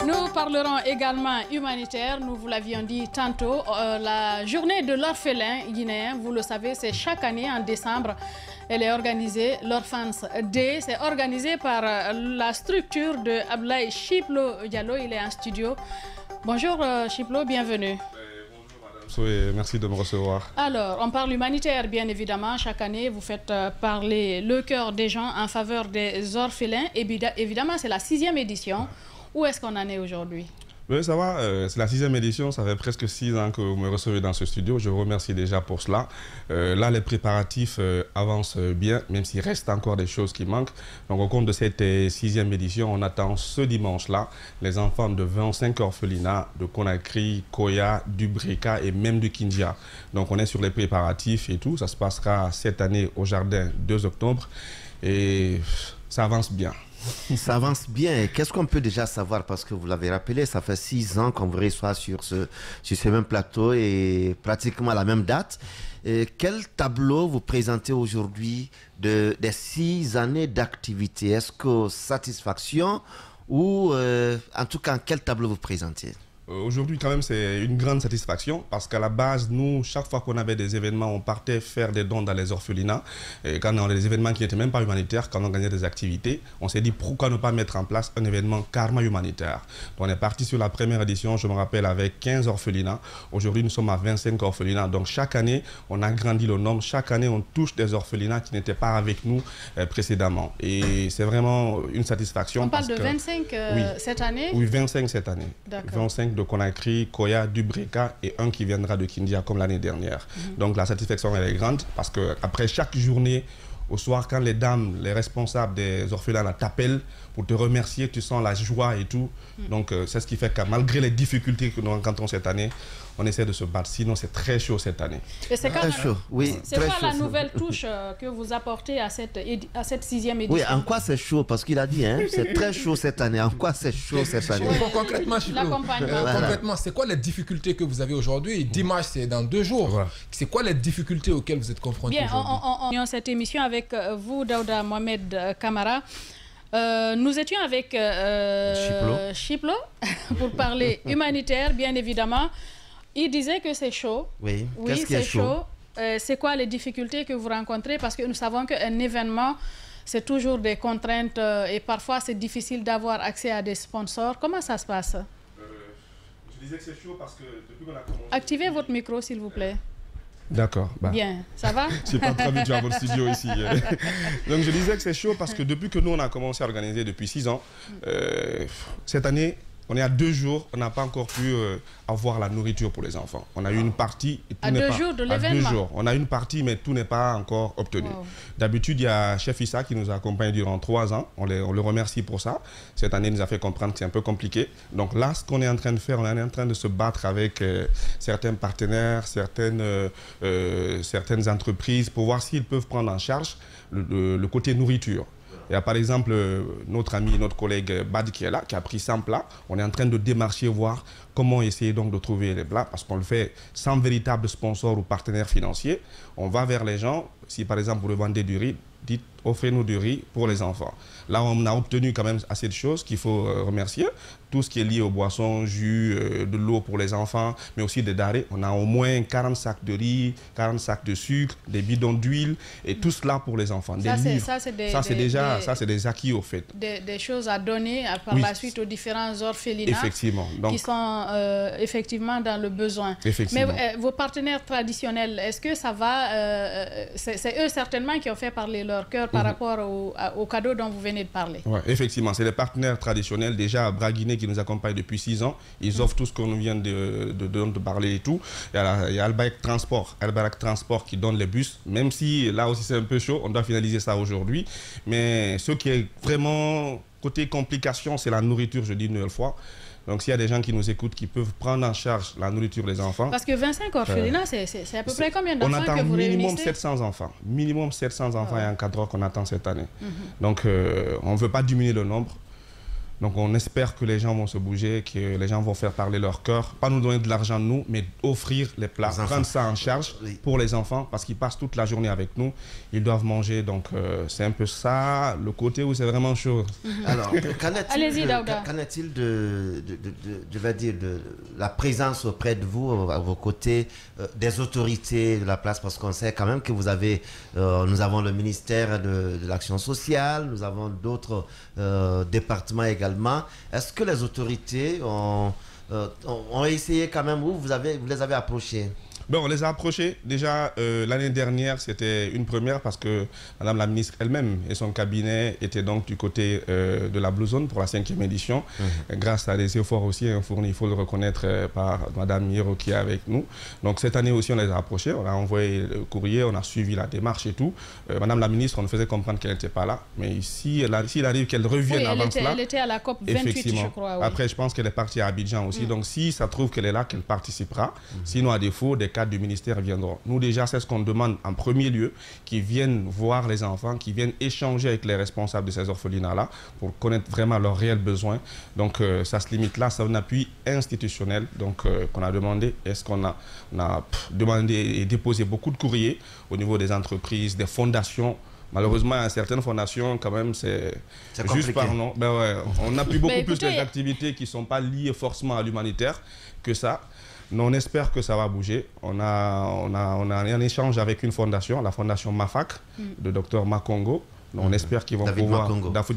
Nous parlerons également humanitaire, nous vous l'avions dit tantôt. La journée de l'orphelin guinéen, vous le savez, c'est chaque année en décembre. Elle est organisée, l'Orphans Day, c'est organisé par la structure de Ablaye Chiplo Diallo. Il est en studio. Bonjour Chiplo, bienvenue. Bonjour madame, merci de me recevoir. Alors, on parle humanitaire bien évidemment. Chaque année, vous faites parler le cœur des gens en faveur des orphelins. Évidemment, c'est la 6e édition. Où est-ce qu'on en est aujourd'hui? Oui, ça va, c'est la 6e édition, ça fait presque 6 ans que vous me recevez dans ce studio, je vous remercie déjà pour cela. Là, les préparatifs avancent bien, même s'il reste encore des choses qui manquent. Donc, au cours de cette 6e édition, on attend ce dimanche-là les enfants de 25 orphelinats de Conakry, Koya, du Breka et même du Kindia. Donc, on est sur les préparatifs et tout, ça se passera cette année au jardin 2 octobre et ça avance bien. Ça avance bien. Qu'est-ce qu'on peut déjà savoir? Parce que vous l'avez rappelé, ça fait 6 ans qu'on vous reçoit sur ce même plateau et pratiquement à la même date. Et quel tableau vous présentez aujourd'hui des 6 années d'activité? Est-ce que satisfaction ou en tout cas, quel tableau vous présentez? Aujourd'hui, quand même, c'est une grande satisfaction parce qu'à la base, nous, chaque fois qu'on avait des événements, on partait faire des dons dans les orphelinats. Et quand on a des événements qui n'étaient même pas humanitaires, quand on organisait des activités, on s'est dit pourquoi ne pas mettre en place un événement karma humanitaire. Donc, on est parti sur la première édition, je me rappelle, avec 15 orphelinats. Aujourd'hui, nous sommes à 25 orphelinats. Donc, chaque année, on agrandit le nombre. Chaque année, on touche des orphelinats qui n'étaient pas avec nous précédemment. Et c'est vraiment une satisfaction. On parle de 25 oui, cette année? Oui, 25 cette année. D'accord. 25 de Conakry, Koya, du Breka et un qui viendra de Kindia comme l'année dernière. Donc la satisfaction elle est grande parce qu'après chaque journée, au soir, quand les dames, les responsables des orphelins t'appellent pour te remercier, tu sens la joie et tout. Donc c'est ce qui fait que malgré les difficultés que nous rencontrons cette année, on essaie de se battre. Sinon, c'est très chaud cette année. C'est très chaud, oui. C'est quoi la nouvelle touche que vous apportez à cette 6e édition? Oui, en quoi c'est chaud? Parce qu'il a dit, hein, c'est très chaud cette année. En quoi c'est chaud cette année? Concrètement, concrètement, c'est quoi les difficultés que vous avez aujourd'hui? Dimanche, c'est dans 2 jours. Voilà. C'est quoi les difficultés auxquelles vous êtes confrontés aujourd'hui? On cette émission avec vous, Daouda Mohamed Kamara. Nous étions avec Chiplo pour parler humanitaire, bien évidemment. Il disait que c'est chaud. Oui, oui c'est chaud. C'est quoi les difficultés que vous rencontrez? Parce que nous savons qu'un événement, c'est toujours des contraintes et parfois c'est difficile d'avoir accès à des sponsors. Comment ça se passe? Je disais que c'est chaud parce que depuis qu'on a commencé... Activez votre micro, s'il vous plaît. D'accord. Bah. Bien, ça va? Je n'ai pas très habitué à votre studio ici. Donc je disais que c'est chaud parce que depuis que nous on a commencé à organiser depuis 6 ans, cette année, on est à 2 jours, on n'a pas encore pu avoir la nourriture pour les enfants. On a eu une partie... Et tout à 2 jours de l'événement? À 2 jours. On a une partie, mais tout n'est pas encore obtenu. Wow. D'habitude, il y a Chef Issa qui nous a accompagnés durant 3 ans. On le remercie pour ça. Cette année, il nous a fait comprendre que c'est un peu compliqué. Donc là, ce qu'on est en train de faire, on est en train de se battre avec certains partenaires, certaines entreprises pour voir s'ils peuvent prendre en charge le côté nourriture. Il y a par exemple notre ami, notre collègue Bad qui est là, qui a pris 100 plats. On est en train de démarcher, voir comment essayer donc de trouver les plats, parce qu'on le fait sans véritable sponsor ou partenaire financier. On va vers les gens. Si par exemple vous revendez du riz, dites offrez-nous du riz pour les enfants. Là, on a obtenu quand même assez de choses qu'il faut remercier. Tout ce qui est lié aux boissons, jus, de l'eau pour les enfants, mais aussi des denrées. On a au moins 40 sacs de riz, 40 sacs de sucre, des bidons d'huile, et tout cela pour les enfants. Ça, c'est des acquis au fait. Des choses à donner par la suite aux différents orphelinats donc, qui sont effectivement dans le besoin. Mais vos partenaires traditionnels, est-ce que ça va... c'est eux certainement qui ont fait parler leur cœur par rapport au cadeau dont vous venez de parler. Ouais, effectivement, c'est les partenaires traditionnels. Déjà, à Braguiné qui nous accompagne depuis 6 ans, ils offrent tout ce qu'on vient de parler et tout. Il y a Albarak Transport qui donne les bus, même si là aussi c'est un peu chaud, on doit finaliser ça aujourd'hui. Mais ce qui est vraiment côté complication, c'est la nourriture, je dis une nouvelle fois. Donc s'il y a des gens qui nous écoutent, qui peuvent prendre en charge la nourriture des enfants. Parce que 25 orphelinats, c'est à peu près combien d'enfants que vous réunissez? Minimum 700 enfants. Minimum 700 enfants et encadreurs qu'on attend cette année. Donc on ne veut pas diminuer le nombre. Donc on espère que les gens vont se bouger, que les gens vont faire parler leur cœur, pas nous donner de l'argent nous, mais offrir les plats, prendre ça en charge pour les enfants, parce qu'ils passent toute la journée avec nous, ils doivent manger, donc c'est un peu ça, le côté où c'est vraiment chaud. Alors, qu'en est-il de la présence auprès de vous, à vos côtés, des autorités de la place, parce qu'on sait quand même que vous avez, nous avons le ministère de l'Action sociale, nous avons d'autres départements également. Est-ce que les autorités ont essayé quand même, ou vous les avez approchés? On les a approchés. Déjà, l'année dernière, c'était une première parce que Madame la ministre elle-même et son cabinet étaient donc du côté de la Blue Zone pour la 5e édition. Grâce à des efforts aussi fournis, il faut le reconnaître, par Madame Hiro qui est avec nous. Donc cette année aussi, on les a approchés. On a envoyé le courrier, on a suivi la démarche et tout. Madame la ministre, on nous faisait comprendre qu'elle n'était pas là. Mais ici, s'il arrive qu'elle revienne avant cela... Elle était à la COP 28, je crois. Oui. Après, je pense qu'elle est partie à Abidjan aussi. Donc si ça trouve qu'elle est là, qu'elle participera. Sinon, à défaut, des cadres du ministère viendront. Nous déjà, c'est ce qu'on demande en premier lieu, qu'ils viennent voir les enfants, qu'ils viennent échanger avec les responsables de ces orphelinats-là pour connaître vraiment leurs réels besoins. Donc ça se limite là, c'est un appui institutionnel donc qu'on a demandé. Est-ce qu'on a demandé et déposé beaucoup de courriers au niveau des entreprises, des fondations. Malheureusement, certaines fondations, quand même, c'est juste par nom. On appuie beaucoup plus les activités qui ne sont pas liées forcément à l'humanitaire que ça. Mais on espère que ça va bouger. On a un échange avec une fondation, la fondation Mafak, de Dr Makongo. On espère qu'ils vont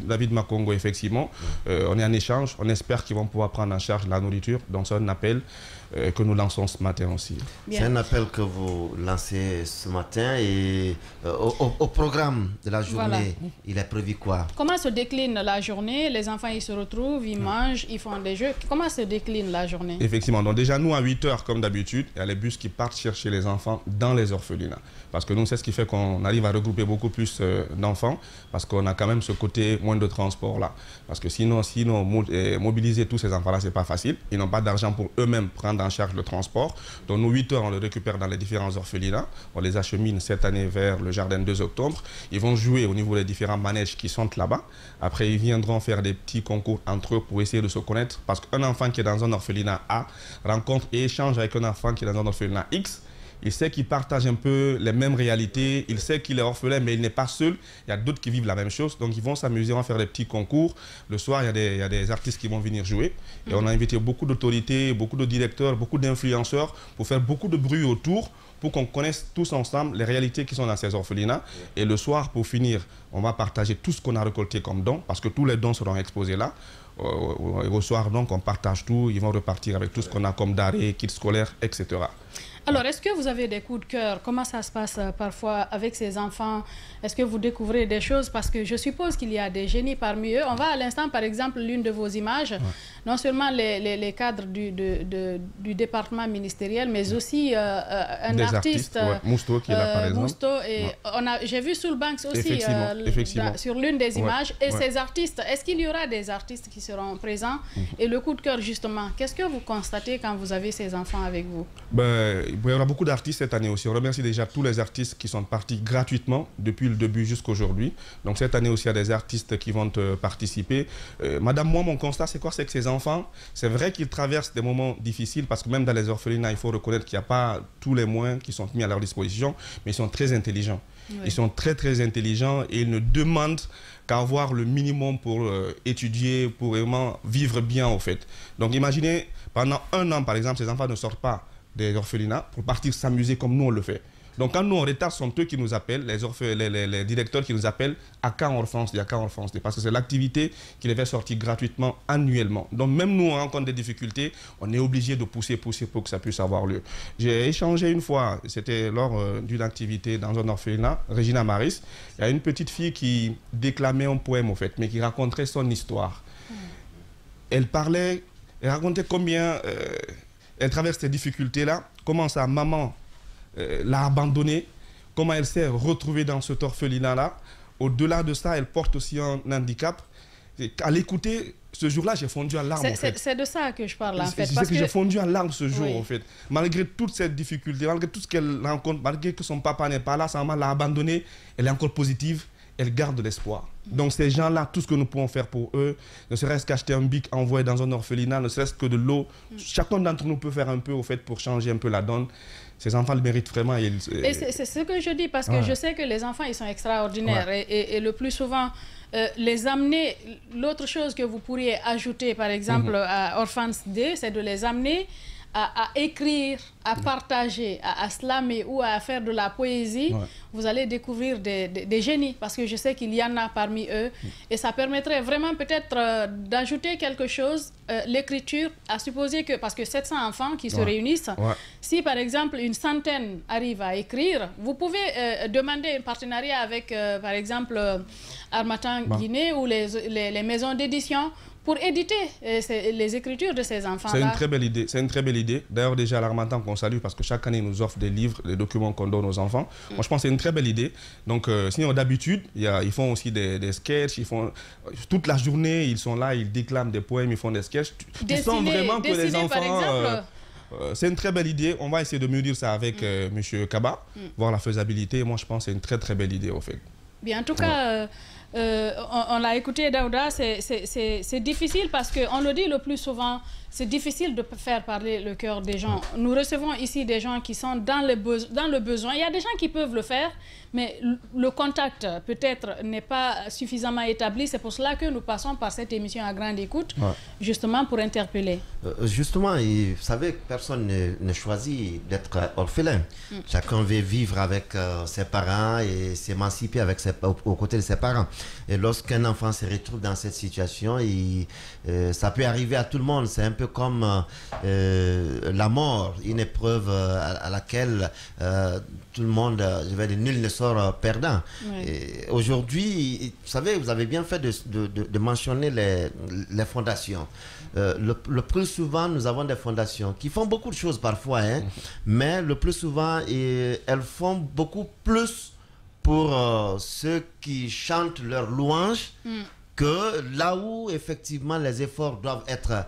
David Makongo, effectivement. On est en échange. On espère qu'ils vont pouvoir prendre en charge la nourriture. Donc c'est un appel que nous lançons ce matin aussi. C'est un appel que vous lancez ce matin et au programme de la journée, il est prévu quoi? Comment se décline la journée? Les enfants, ils se retrouvent, ils mangent, ils font des jeux. Comment se décline la journée? Effectivement. Donc déjà, nous, à 8 h, comme d'habitude, il y a les bus qui partent chercher les enfants dans les orphelinats. Parce que nous, c'est ce qui fait qu'on arrive à regrouper beaucoup plus d'enfants, parce qu'on a quand même ce côté moins de transport là. Parce que sinon mobiliser tous ces enfants-là, c'est pas facile. Ils n'ont pas d'argent pour eux-mêmes prendre en charge le transport. Donc nous, 8 h, on les récupère dans les différents orphelinats. On les achemine cette année vers le jardin 2 octobre. Ils vont jouer au niveau des différents manèges qui sont là-bas. Après, ils viendront faire des petits concours entre eux pour essayer de se connaître. Parce qu'un enfant qui est dans un orphelinat A rencontre et échange avec un enfant qui est dans un orphelinat X. Il sait qu'il partage un peu les mêmes réalités. Il sait qu'il est orphelin, mais il n'est pas seul. Il y a d'autres qui vivent la même chose. Donc, ils vont s'amuser, vont faire des petits concours. Le soir, il y a des artistes qui vont venir jouer. Et on a invité beaucoup d'autorités, beaucoup de directeurs, beaucoup d'influenceurs pour faire beaucoup de bruit autour, pour qu'on connaisse tous ensemble les réalités qui sont dans ces orphelinats. Et le soir, pour finir, on va partager tout ce qu'on a récolté comme dons, parce que tous les dons seront exposés là. Au soir, donc, on partage tout. Ils vont repartir avec tout ce qu'on a comme d'arrêt, kits scolaires, etc. Alors, est-ce que vous avez des coups de cœur? Comment ça se passe parfois avec ces enfants? Est-ce que vous découvrez des choses? Parce que je suppose qu'il y a des génies parmi eux. On va à l'instant, par exemple, l'une de vos images, non seulement les cadres du département ministériel, mais aussi un artiste, Mousto, qui est là, par exemple. Mousto, et j'ai vu Soul Banks aussi sur l'une des images. Et ces artistes, est-ce qu'il y aura des artistes qui seront présents? Et le coup de cœur, justement, qu'est-ce que vous constatez quand vous avez ces enfants avec vous? Il y aura beaucoup d'artistes cette année aussi. On remercie déjà tous les artistes qui sont partis gratuitement depuis le début jusqu'à aujourd'hui. Donc cette année aussi, il y a des artistes qui vont participer. Madame, moi, mon constat, c'est quoi? C'est que ces enfants, c'est vrai qu'ils traversent des moments difficiles parce que même dans les orphelinats, il faut reconnaître qu'il n'y a pas tous les moyens qui sont mis à leur disposition, mais ils sont très intelligents. Oui. Ils sont très, très intelligents et ils ne demandent qu'à avoir le minimum pour étudier, pour vraiment vivre bien, au fait. Donc imaginez, pendant 1 an, par exemple, ces enfants ne sortent pas des orphelinats pour partir s'amuser comme nous on le fait. Donc quand nous on retard, ce sont eux qui nous appellent, les directeurs qui nous appellent à quand on refonce, parce que c'est l'activité qui les fait sortir gratuitement annuellement. Donc même nous on rencontre des difficultés, on est obligé de pousser pour que ça puisse avoir lieu. J'ai échangé une fois, c'était lors d'une activité dans un orphelinat, Regina Maris, il y a une petite fille qui déclamait un poème au fait, mais qui racontait son histoire. Elle racontait combien elle traverse ces difficultés-là, comment sa maman l'a abandonnée, comment elle s'est retrouvée dans cet orphelinat-là. Au-delà de ça, elle porte aussi un handicap. À l'écouter, ce jour-là, j'ai fondu en larmes. C'est de ça que je parle, en fait. J'ai fondu en larmes ce jour, en fait. Malgré toutes ces difficultés, malgré tout ce qu'elle rencontre, malgré que son papa n'est pas là, sa maman l'a abandonnée, elle est encore positive. elles gardent de l'espoir. Donc ces gens-là, tout ce que nous pouvons faire pour eux, ne serait-ce qu'acheter un bic envoyé dans un orphelinat, ne serait-ce que de l'eau, chacun d'entre nous peut faire un peu au fait pour changer un peu la donne. Ces enfants le méritent vraiment. Et c'est ce que je dis, parce que je sais que les enfants, ils sont extraordinaires. Et le plus souvent, les amener, l'autre chose que vous pourriez ajouter, par exemple, à Orphans Day, c'est de les amener à écrire, à partager, à slammer ou à faire de la poésie. Vous allez découvrir des génies, parce que je sais qu'il y en a parmi eux. Et ça permettrait vraiment peut-être d'ajouter quelque chose, l'écriture, à supposer que, parce que 700 enfants qui se réunissent, si par exemple une centaine arrivent à écrire, vous pouvez demander un partenariat avec, par exemple, Harmattan Guinée ou les maisons d'édition, pour éditer les écritures de ces enfants-là. C'est une très belle idée. C'est une très belle idée. D'ailleurs, déjà, à l'Harmattan qu'on salue, parce que chaque année, ils nous offrent des livres, des documents qu'on donne aux enfants. Moi, je pense que c'est une très belle idée. Donc, sinon, d'habitude, ils font aussi des sketchs. Ils font, toute la journée, ils sont là, ils déclament des poèmes, ils font des sketchs. Tu sens vraiment que les enfants... c'est une très belle idée. On va essayer de mesurer ça avec M. Kaba, voir la faisabilité. Moi, je pense que c'est une très, très belle idée, au fait. Bien, en tout cas... on l'a écouté, Daouda, c'est difficile parce qu'on le dit le plus souvent, c'est difficile de faire parler le cœur des gens. Nous recevons ici des gens qui sont dans le besoin. Il y a des gens qui peuvent le faire, mais le contact peut-être n'est pas suffisamment établi. C'est pour cela que nous passons par cette émission à grande écoute, justement pour interpeller. Justement, vous savez, personne ne choisit d'être orphelin. Chacun veut vivre avec ses parents et s'émanciper aux côtés de ses parents. Et lorsqu'un enfant se retrouve dans cette situation, ça peut arriver à tout le monde. C'est un peu comme la mort, une épreuve à laquelle tout le monde, je vais dire, nul ne sort perdant. Aujourd'hui, vous savez, vous avez bien fait de mentionner les fondations. Le plus souvent, nous avons des fondations qui font beaucoup de choses parfois, mais le plus souvent, elles font beaucoup plus pour ceux qui chantent leurs louanges que là où effectivement les efforts doivent être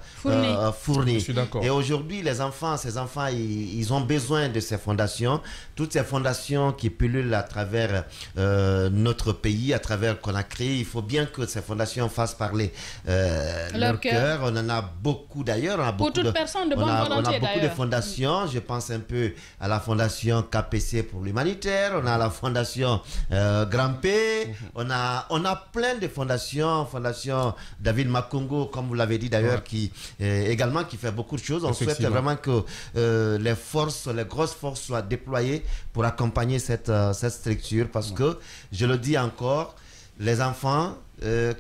fournis. Je suis d'accord. Et aujourd'hui, ces enfants, ils ont besoin de ces fondations, toutes ces fondations qui pullulent à travers notre pays, à travers Conakry. Il faut bien que ces fondations fassent parler leur cœur. On en a beaucoup d'ailleurs. Pour toute personne de bonne volonté, on a beaucoup de fondations. Je pense un peu à la fondation KPC pour l'humanitaire. On a la fondation Grand P. On a plein de fondations. Fondation David Makongo, comme vous l'avez dit d'ailleurs, qui également qui fait beaucoup de choses. On souhaite vraiment que les grosses forces soient déployées pour accompagner cette structure, parce que, je le dis encore, les enfants,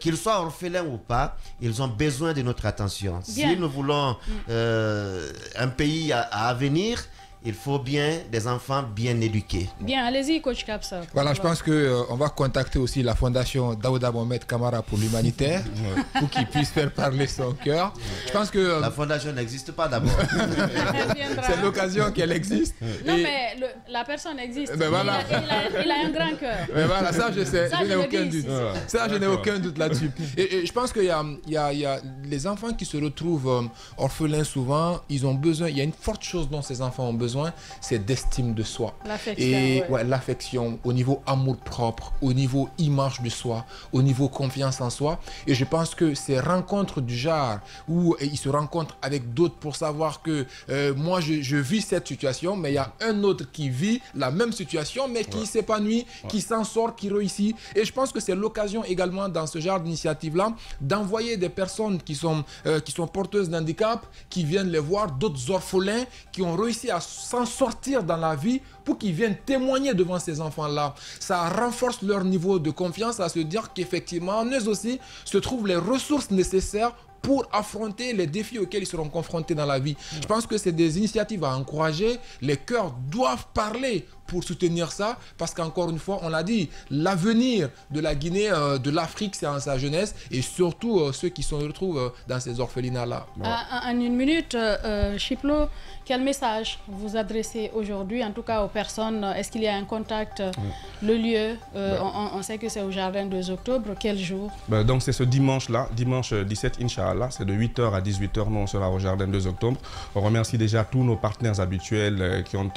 qu'ils soient orphelins ou pas, ils ont besoin de notre attention. Si nous voulons un pays à venir, il faut bien des enfants bien éduqués. Bien, allez-y, coach Kapsa. Voilà, je pense qu'on va contacter aussi la fondation Daouda Mohamed Kamara pour l'humanitaire, pour qu'il puisse faire parler son cœur. Je pense que... La fondation n'existe pas d'abord. C'est l'occasion qu'elle existe. Non, mais la personne existe. Ben voilà. Il a un grand cœur. Mais voilà, ça je sais, je n'ai aucun doute. Ça, je n'ai aucun doute là-dessus. Et je pense qu'il y a les enfants qui se retrouvent orphelins souvent, ils ont besoin, il y a une forte chose dont ces enfants ont besoin, c'est d'estime de soi. L'affection au niveau amour-propre, au niveau image de soi, au niveau confiance en soi. Et je pense que ces rencontres du genre où ils se rencontrent avec d'autres pour savoir que moi je vis cette situation, mais il y a un autre qui vit la même situation, mais qui s'épanouit, qui s'en sort, qui réussit. Et je pense que c'est l'occasion également dans ce genre d'initiative-là d'envoyer des personnes qui sont porteuses d'handicap, qui viennent les voir, d'autres orphelins qui ont réussi à s'en sortir dans la vie pour qu'ils viennent témoigner devant ces enfants-là. Ça renforce leur niveau de confiance à se dire qu'effectivement, en eux aussi, se trouvent les ressources nécessaires pour affronter les défis auxquels ils seront confrontés dans la vie. Je pense que c'est des initiatives à encourager. Les cœurs doivent parler pour soutenir ça, parce qu'encore une fois, on l'a dit, l'avenir de la Guinée, de l'Afrique, c'est en sa jeunesse, et surtout ceux qui se retrouvent dans ces orphelinats-là. En une minute, Chiplo, quel message vous adressez aujourd'hui, en tout cas aux personnes? Est-ce qu'il y a un contact, le lieu? On sait que c'est au Jardin 2 octobre. Quel jour? Donc c'est ce dimanche-là, dimanche 17, Inch'Allah, c'est de 8h à 18h, nous on sera au Jardin 2 octobre. On remercie déjà tous nos partenaires habituels qui ont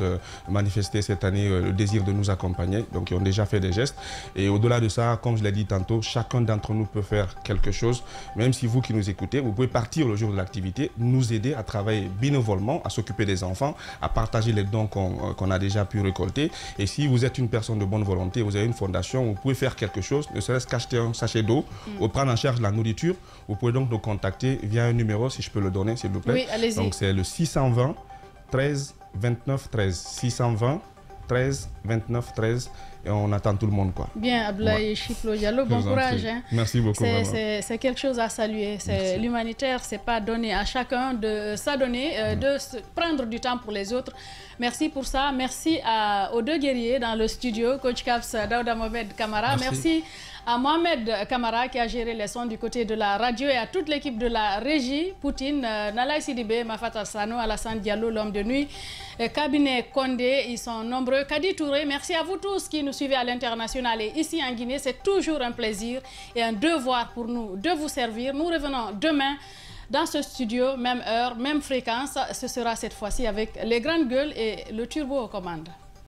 manifesté cette année donné le désir de nous accompagner, donc qui ont déjà fait des gestes. Et au-delà de ça, comme je l'ai dit tantôt, chacun d'entre nous peut faire quelque chose. Même si vous qui nous écoutez, vous pouvez partir le jour de l'activité, nous aider à travailler bénévolement, à s'occuper des enfants, à partager les dons qu'on a déjà pu récolter. Et si vous êtes une personne de bonne volonté, vous avez une fondation, vous pouvez faire quelque chose, ne serait-ce qu'acheter un sachet d'eau ou prendre en charge la nourriture. Vous pouvez donc nous contacter via un numéro, si je peux le donner, s'il vous plaît. Oui, allez-y. Donc c'est le 620 13 29 13. 620 13 29 13. Et on attend tout le monde, quoi. Bien, Abdoulaye Chiplo Diallo, bon courage. Hein. Merci beaucoup. C'est quelque chose à saluer. L'humanitaire, c'est pas donner à chacun de s'adonner, de se prendre du temps pour les autres. Merci pour ça. Merci aux deux guerriers dans le studio, Coach Caps, Daouda Mohamed Kamara. Merci à Mohamed Kamara qui a géré les sons du côté de la radio et à toute l'équipe de la régie, Poutine, Nalaï Sidibé, Mafata Sano, Alassane Diallo, l'homme de nuit, Cabinet Condé, ils sont nombreux. Kadi Touré, merci à vous tous qui nous suivez à l'international et ici en Guinée. C'est toujours un plaisir et un devoir pour nous de vous servir. Nous revenons demain dans ce studio, même heure, même fréquence. Ce sera cette fois-ci avec les grandes gueules et le turbo aux commandes.